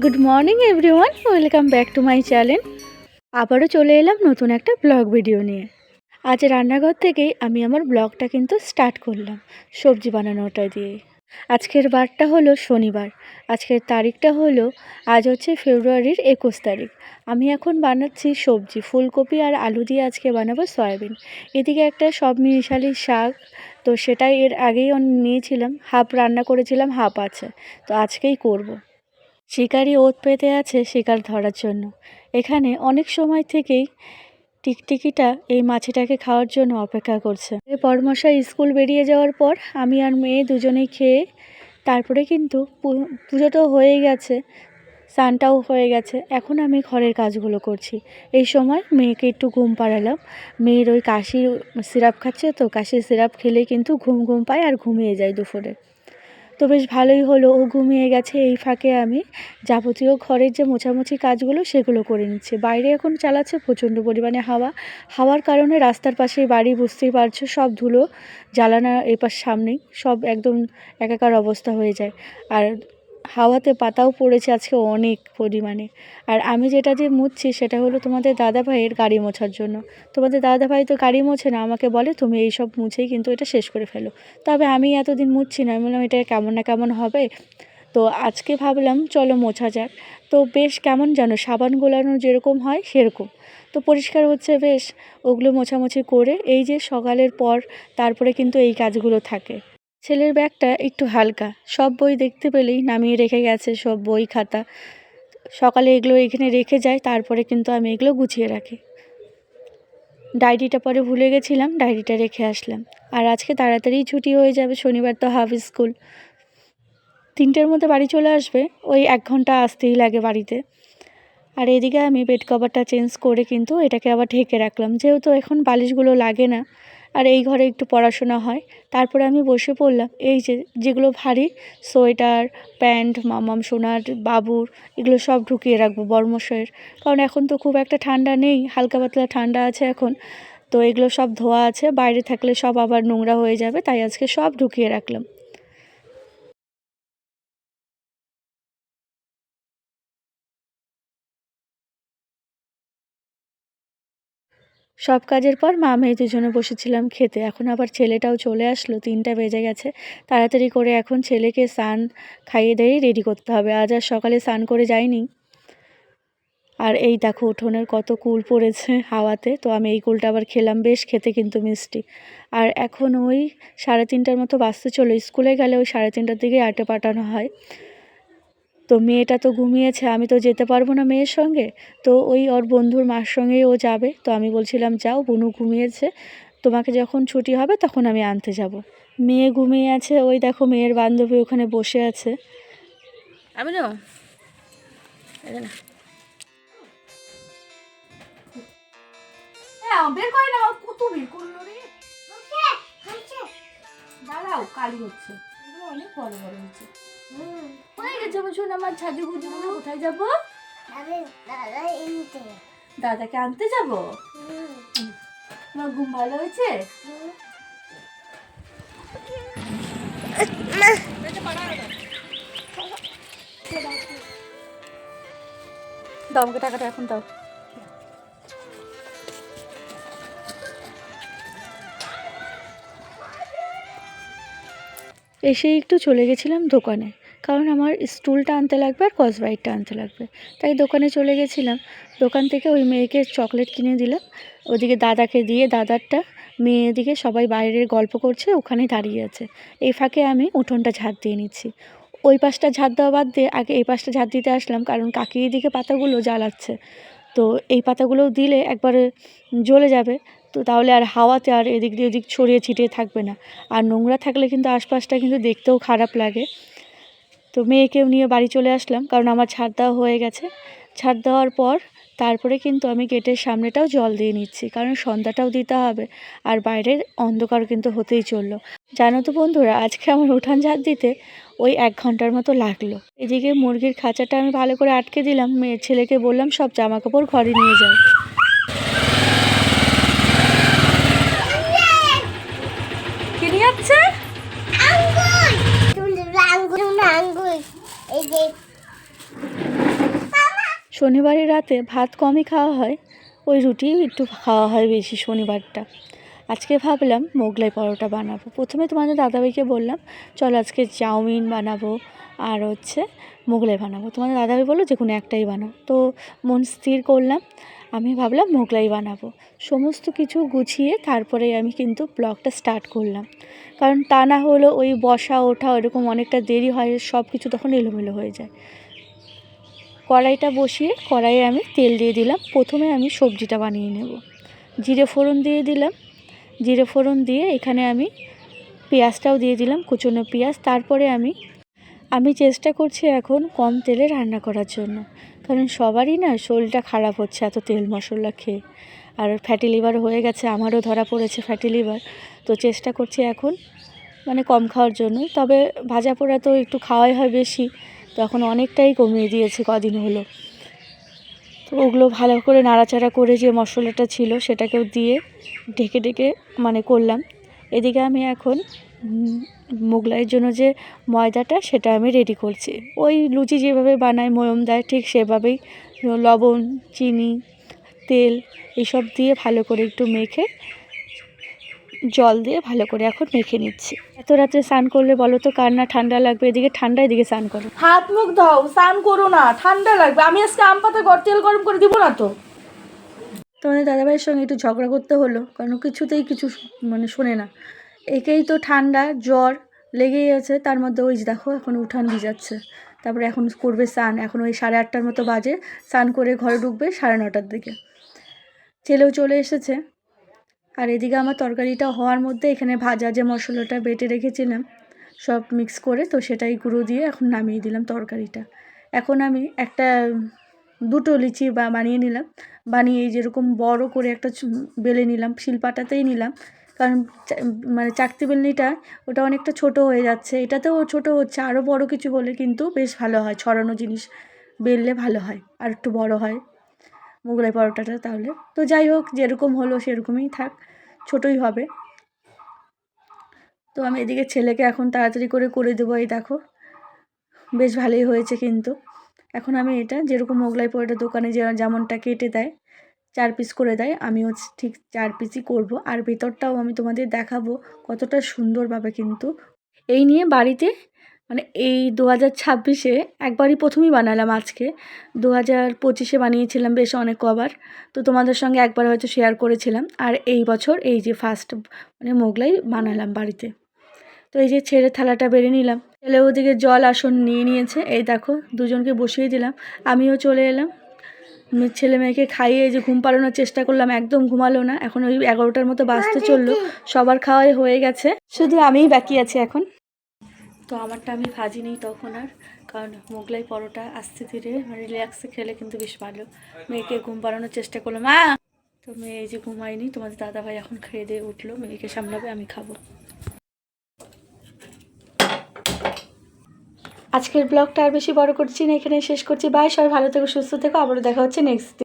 Good morning everyone, welcome back to my channel. আবারও চলে এলাম নতুন একটা ব্লগ ভিডিও নিয়ে। আজ রান্নাঘর থেকেই আমি আমার ব্লগটা কিন্তু স্টার্ট করলাম সবজি বানানোটা দিয়ে। আজকের বারটা হলো শনিবার, আজকের তারিখটা হলো আজ হচ্ছে ফেব্রুয়ারির 21 তারিখ। আমি এখন বানাচ্ছি সবজি, ফুলকপি আর আলু দিয়ে আজকে বানাবো সয়াবিন। এদিকে একটা সব মিশালি শাক, তো সেটাই এর আগেই নিয়েছিলাম, হাফ রান্না করেছিলাম, হাফ আছে, তো আজকেই করব। শিকারি ওত পেতে আছে শিকার ধরার জন্য। এখানে অনেক সময় থেকেই টিকটিকিটা এই মাছিটাকে খাওয়ার জন্য অপেক্ষা করছে। পরমশাই স্কুল বেরিয়ে যাওয়ার পর আমি আর মেয়ে দুজনেই খেয়ে তারপরে কিন্তু পুজোটাও হয়ে গেছে, স্নানটাও হয়ে গেছে। এখন আমি ঘরের কাজগুলো করছি। এই সময় মেয়েকে একটু ঘুম পাড়ালাম। মেয়ের ওই কাশির সিরাপ খাচ্ছে, তো কাশির সিরাপ খেলেই কিন্তু ঘুম ঘুম পায় আর ঘুমিয়ে যায় দুপুরে। তো বেশ ভালোই হলো, ও ঘুমিয়ে গেছে। এই ফাঁকে আমি যাবতীয় ঘরের যে মোছামুছি কাজগুলো সেগুলো করে নিচ্ছি। বাইরে এখন চালাচ্ছে প্রচণ্ড পরিমাণে হাওয়ার কারণে রাস্তার পাশে বাড়ি, বুঝতেই পারছো, সব ধুলো জ্বালানা এপাশ সামনেই সব একদম একাকার অবস্থা হয়ে যায়। আর হাওয়াতে পাতাও পড়েছে আজকে অনেক পরিমাণে। আর আমি যেটা দিয়ে মুছছি সেটা হলো তোমাদের দাদাভাইয়ের গাড়ি মোছার জন্য। তোমাদের দাদাভাই তো গাড়ি মোছে না, আমাকে বলে তুমি এই সব মুছেই কিন্তু এটা শেষ করে ফেলো। তবে আমি এতদিন মুছছি না, আমি বললাম এটা কেমন না কেমন হবে, তো আজকে ভাবলাম চলো মোছা যাক। তো বেশ কেমন যেন সাবান গোলানো যেরকম হয় সেরকম, তো পরিষ্কার হচ্ছে বেশ। ওগুলো মোছামুছি করে এই যে সকালের পর তারপরে কিন্তু এই কাজগুলো থাকে। ছেলের ব্যাগটা একটু হালকা, সব বই দেখতে পেলেই নামিয়ে রেখে গেছে, সব বই খাতা। সকালে এগুলো এখানে রেখে যায়, তারপরে কিন্তু আমি এগুলো গুছিয়ে রাখি। ডায়েরিটা পরে ভুলে গেছিলাম, ডায়েরিটা রেখে আসলাম। আর আজকে তাড়াতাড়ি ছুটি হয়ে যাবে, শনিবার তো হাফ স্কুল। 3টের মধ্যে বাড়ি চলে আসবে, ওই 1 ঘন্টা আসতেই লাগে বাড়িতে। আর এদিকে আমি বেড কভারটা চেঞ্জ করে কিন্তু এটাকে আবার ঢেকে রাখলাম, যেহেতু এখন বালিশগুলো লাগে না। আর এই ঘরে একটু পড়াশোনা হয়। তারপরে আমি বসে পড়লাম, এই যেগুলো ভারী সোয়েটার, প্যান্ট, মামাম সোনার, বাবুর, এগুলো সব ঢুকিয়ে রাখবো বর্মশয়ের। কারণ এখন তো খুব একটা ঠান্ডা নেই, হালকা পাতলা ঠান্ডা আছে এখন। তো এগুলো সব ধোয়া আছে, বাইরে থাকলে সব আবার নোংরা হয়ে যাবে, তাই আজকে সব ঢুকিয়ে রাখলাম। সব কাজের পর মা মেয়ে দুজনে বসেছিলাম খেতে। এখন আবার ছেলেটাও চলে আসলো, 3টা বেজে গেছে। তাড়াতাড়ি করে এখন ছেলেকে স্নান খাইয়ে দিয়ে রেডি করতে হবে। আজ আর সকালে স্নান করে যাইনি। আর এই দেখো উঠোনের কত কুল পড়েছে হাওয়াতে, তো আমি এই কুলটা আবার খেলাম, বেশ খেতে কিন্তু মিষ্টি। আর এখন ওই 3:30টার মতো বাজতে চলো, স্কুলে গেলে ওই 3:30টার দিকে আটে পাঠানো হয়। তো মেয়েটা তো ঘুমিয়েছে, আমি তো যেতে পারবো না মেয়ের সঙ্গে। তো ওই ওর বন্ধুর মার সঙ্গেই ও যাবে। তো আমি বলছিলাম যাও, বুনু ঘুমিয়েছে, তোমাকে যখন ছুটি হবে তখন আমি আনতে যাব। মেয়ে ঘুমিয়ে আছে, ওই দেখো মেয়ের বান্ধবী ওখানে বসে আছে। আমি না বের করে না, কত বের করলো রে, দাঁড়াও কালি হচ্ছে, অনেক বড় বড় হচ্ছে। হয়ে গেছে বলছো না, আমার ছাজু গুজু কোথায় যাবো? দাদাকে আনতে যাবো। তোমার ঘুম ভালো হয়েছে? দাও আমাকে টাকাটা, এখন দাও। এসে একটু চলে গেছিলাম দোকানে, কারণ আমার স্টুলটা আনতে লাগবে আর কসবাইটটা আনতে লাগবে, তাই দোকানে চলে গেছিলাম। দোকান থেকে ওই মেয়েকে চকলেট কিনে দিলাম, ওদিকে দাদাকে দিয়ে দাদারটা, মেয়ে এদিকে সবাই বাইরের গল্প করছে, ওখানেই দাঁড়িয়ে আছে। এই ফাঁকে আমি উঠোনটা ঝাড় দিয়ে নিচ্ছি। ওই পাশটা ঝাড় দেওয়া বাদ দিয়ে আগে এই পাশটা ঝাড় দিতে আসলাম, কারণ কাকি এদিকে পাতাগুলো জ্বালাচ্ছে। তো এই পাতাগুলো দিলে একবারে জ্বলে যাবে, তো তাহলে আর হাওয়াতে আর এদিক দিয়ে ওদিক ছড়িয়ে ছিটিয়ে থাকবে না। আর নোংরা থাকলে কিন্তু আশপাশটা কিন্তু দেখতেও খারাপ লাগে। তো মেয়েকেও নিয়ে বাড়ি চলে আসলাম, কারণ আমার ছাদ দেওয়া হয়ে গেছে। ছাদ দেওয়ার পর তারপরে কিন্তু আমি গেটের সামনেটাও জল দিয়ে নিচ্ছি, কারণ সন্ধ্যাটাও দিতে হবে। আর বাইরের অন্ধকার কিন্তু হতেই চললো। জানো তো বন্ধুরা, আজকে আমার উঠান ঝাড় দিতে ওই 1 ঘন্টার মতো লাগলো। এদিকে মুরগির খাঁচাটা আমি ভালো করে আটকে দিলাম, মেয়ের ছেলেকে বললাম সব জামাকাপড় ঘরে নিয়ে যায়। কি নিয়ে যাচ্ছে? শনিবারের রাতে ভাত কমই খাওয়া হয়, ওই রুটি একটু খাওয়া হয় বেশি শনিবারটা। আজকে ভাবলাম মোগলাই পরোটা বানাবো। প্রথমে তোমাদের দাদাভাইকে বললাম চলো আজকে চাউমিন বানাবো আর মোগলাই বানাবো। তোমাদের দাদাভাই বললো যে কোনো একটাই বানাও। তো মন স্থির করলাম, আমি ভাবলাম মোগলাই বানাবো। সমস্ত কিছু গুছিয়ে তারপরে আমি কিন্তু ব্লগটা স্টার্ট করলাম, কারণ তা না হলে ওই বসা ওঠা ওরকম অনেকটা দেরি হয়, সব কিছু তখন এলোমেলো হয়ে যায়। কড়াইটা বসিয়ে কড়াইয়ে আমি তেল দিয়ে দিলাম। প্রথমে আমি সবজিটা বানিয়ে নেব। জিরে ফোড়ন দিয়ে দিলাম। জিরে ফোড়ন দিয়ে এখানে আমি পেঁয়াজটাও দিয়ে দিলাম, কুচনো পেঁয়াজ। তারপরে আমি চেষ্টা করছি এখন কম তেলে রান্না করার জন্য, কারণ সবারই না শরীরটা খারাপ হচ্ছে এত তেল মশলা খেয়ে, আর ফ্যাটি লিভার হয়ে গেছে, আমারও ধরা পড়েছে ফ্যাটি লিভার। তো চেষ্টা করছি এখন মানে কম খাওয়ার জন্য। তবে ভাজা পোড়া তো একটু খাওয়াই হয় বেশি, তো এখন অনেকটাই কমিয়ে দিয়েছে কদিন হলো। তো ওগুলো ভালো করে নাড়াচাড়া করে যে মশলাটা ছিল সেটাকেও দিয়ে ঢেকে ঢেকে মানে করলাম। এদিকে আমি এখন মোগলাইয়ের জন্য যে ময়দাটা সেটা আমি রেডি করছি। ওই লুচি যেভাবে বানায় ময়ম দেয় ঠিক সেভাবেই লবণ, চিনি, তেল এইসব দিয়ে ভালো করে একটু মেখে জল দিয়ে ভালো করে এখন মেখে নিচ্ছি। এত রাতে স্নান করলে বলো তো কার না ঠান্ডা লাগবে? এদিকে ঠান্ডা, এদিকে স্নান করো। হাত মুখ দাও, স্নান করো না, ঠান্ডা লাগবে। আমি আজকে আম পাতা তেল গরম করে দিব না তো। তোমাদের দাদাভাইয়ের সঙ্গে একটু ঝগড়া করতে হলো, কারণ কিছুতেই কিছু মানে শোনে না। একেই তো ঠান্ডা জ্বর লেগেই আছে, তার মধ্যে ওই যে দেখো এখন উঠান ভিজাচ্ছে। তারপরে এখন করবে স্নান, এখন ওই 8:30টার মতো বাজে, স্নান করে ঘরে ঢুকবে 9:30টার দিকে। ছেলেও চলে এসেছে। আর এদিকে আমার তরকারিটা হওয়ার মধ্যে এখানে ভাজা যে মশলাটা বেটে রেখেছিলাম সব মিক্স করে, তো সেটাই গুঁড়ো দিয়ে এখন নামিয়ে দিলাম তরকারিটা। এখন আমি দুটো লিচি বানিয়ে নিলাম। বানিয়ে যেরকম বড় করে একটা বেলে নিলাম, শিলপাটাতেই নিলাম, কারণ মানে চাকতি বেলনিটা ওটা অনেকটা ছোট হয়ে যাচ্ছে, এটাতেও ছোট হচ্ছে। আরও বড় কিছু হলে কিন্তু বেশ ভালো হয়, ছড়ানো জিনিস বেললে ভালো হয়, আর একটু বড় হয় মোগলাই পরোটাটা। তাহলে তো যাই হোক, যেরকম হলো সেরকমই থাক, ছোটই হবে। তো আমি এদিকে ছেলেকে এখন তাড়াতাড়ি করে দেবো। এই দেখো বেশ ভালোই হয়েছে কিন্তু। এখন আমি এটা যেরকম মোগলাই পরোটা দোকানে যেমনটা কেটে দেয় 4 পিস করে দেয়, আমিও ঠিক 4 পিসই করব। আর ভেতরটাও আমি তোমাদের দেখাবো কতটা সুন্দরভাবে কিন্তু। এই নিয়ে বাড়িতে মানে এই 2026-এ একবারই প্রথমেই বানালাম। আজকে 2025-এ বানিয়েছিলাম বেশ অনেক কবার, তো তোমাদের সঙ্গে একবার হয়তো শেয়ার করেছিলাম। আর এই বছর এই যে ফার্স্ট মানে মোগলাই বানালাম বাড়িতে। তো এই যে ছেড়ে থালাটা বেড়ে নিলাম, ছেলে ওদিকে জল আসন নিয়ে নিয়েছে। এই দেখো দুজনকে বসিয়ে দিলাম, আমিও চলে এলাম। ছেলে মেয়েকে খাইয়ে এই যে ঘুম পাড়ানোর চেষ্টা করলাম, একদম ঘুমালো না। এখন ওই 11টার মতো বাজতে চললো, সবার খাওয়াই হয়ে গেছে, শুধু আমিই বাকি আছি এখন। তো আমারটা আমি ভাজিনি তখন আর, কারণ মোগলাই পরোটা আস্তে ধীরে মানে রিল্যাক্সে খেলে কিন্তু বেশ ভালো। মেয়েকে ঘুম পাড়ানোর চেষ্টা করলাম, তো মেয়ে এই যে ঘুমায়নি। তোমাদের দাদাভাই এখন খেয়ে দিয়ে উঠলো, মেয়েকে সামলাবে, আমি খাবো। আজকের ব্লগটা আর বেশি বড় করছি না, এখানে শেষ করছি। বাই, সবাই ভালো থেকো, সুস্থ থেকো, আবারও দেখা হচ্ছে নেক্সট।